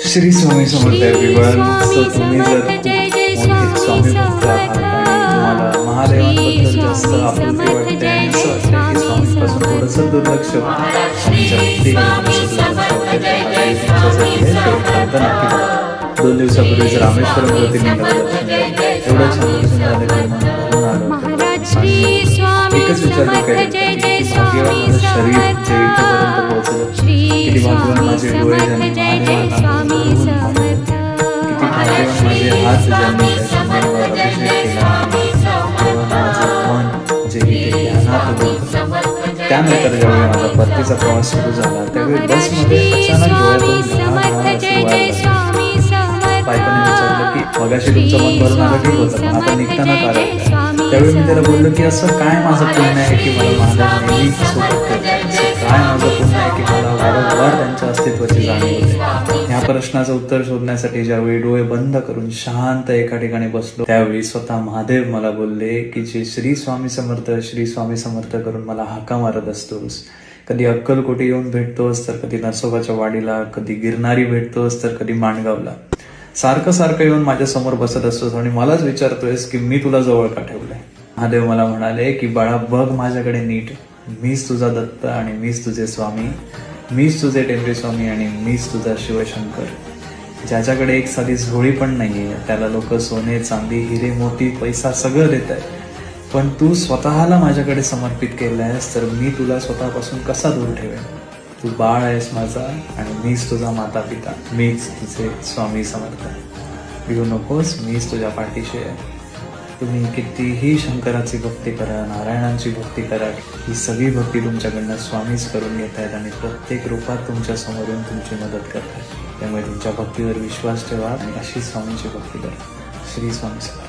Shri Swami Samarth everyone. So तुम्ही जर मोठे स्वामी भक्त आहात आणि तुम्हाला महादेवांबद्दल जास्त आपुलकी वाटते आणि असं वाटतं की स्वामींपासून थोडंसं दुर्लक्ष होतं, स्वामींच्या भक्तीकडे थोडंसं दुर्लक्ष होतं, नक्की 2 दिवसापूर्वीच रामेश्वरम वरती निघालं दर्शन एवढं छान दर्शन झालं की मन भरून आलं होतं. एकच विचार डोक्यात येतो की भाग्यवान माझं शरीर जे इथपर्यंत पोहोचलं, किती भाग्यवान माझे डोळे ज्यांनी महादेवांना बघून पाहिले, किती भाग्यवान माझे हात ज्यांनी त्या शंभरावर अभिषेक केला, तेव्हा माझं मन जे इथे ध्यानात होतं. त्यानंतर जेव्हा माझा परतीचा प्रवास सुरू झाला त्यावेळी बसमध्ये अचानक डोळ्यातून बायकोने विचारलं की मगाशी तुमचं मन भरून आलं ठीक होतं, पण आता निघताना कारण. त्यावेळी मी त्याला बोललो की असं काय माझं पुण्य आहे की मला महादेव नेहमी सोबत ठेवतात, असं काय माझं पुण्य आहे की मला वारंवार त्यांच्या अस्तित्वाची जाणीव होते. ह्या प्रश्नाचं उत्तर शोधण्यासाठी ज्यावेळी डोळे बंद करून शांत एका ठिकाणी बसलो त्यावेळी स्वतः महादेव मला बोलले की जे श्री स्वामी समर्थ करून मला हाका मारत असतोस, कधी अक्कलकोटी येऊन भेटतोस तर कधी नरसोबाच्या वाडीला, कधी गिरणारी भेटतोस तर कधी माणगावला, सारखं येऊन माझ्या समोर बसत असतोस आणि मलाच विचारतोयस की मी तुला जवळ का ठेवलंय. महादेव मला म्हणाले की बाळा बघ माझ्याकडे नीट, मीच तुझा दत्त आणि मीच तुझे स्वामी, मीच तुझे टेंबे स्वामी आणि मीच तुझा शिवशंकर. ज्याच्याकडे एक साधी झोळी पण नाहीये त्याला लोक सोने चांदी हिरे मोती पैसा सगळं देत आहे, पण तू स्वतःला माझ्याकडे समर्पित केलंयस तर मी तुला स्वतःपासून कसा दूर ठेवेन. तू बाळ आहेस माझा आणि मीच तुझा माता पिता, मीच तुझे स्वामी समर्थ. भिवू नकोस, मीच तुझ्या पाठीशी आहे. तुम्ही कितीही शंकराची भक्ती करा, नारायणांची भक्ती करा, ही सगळी भक्ती तुमच्याकडनं स्वामीच करून घेत आहेत आणि प्रत्येक रूपात तुमच्या समोर येऊन तुमची मदत करतात. त्यामुळे तुमच्या भक्तीवर विश्वास ठेवा आणि अशी स्वामींची भक्ती करा. श्री स्वामी समर्थ.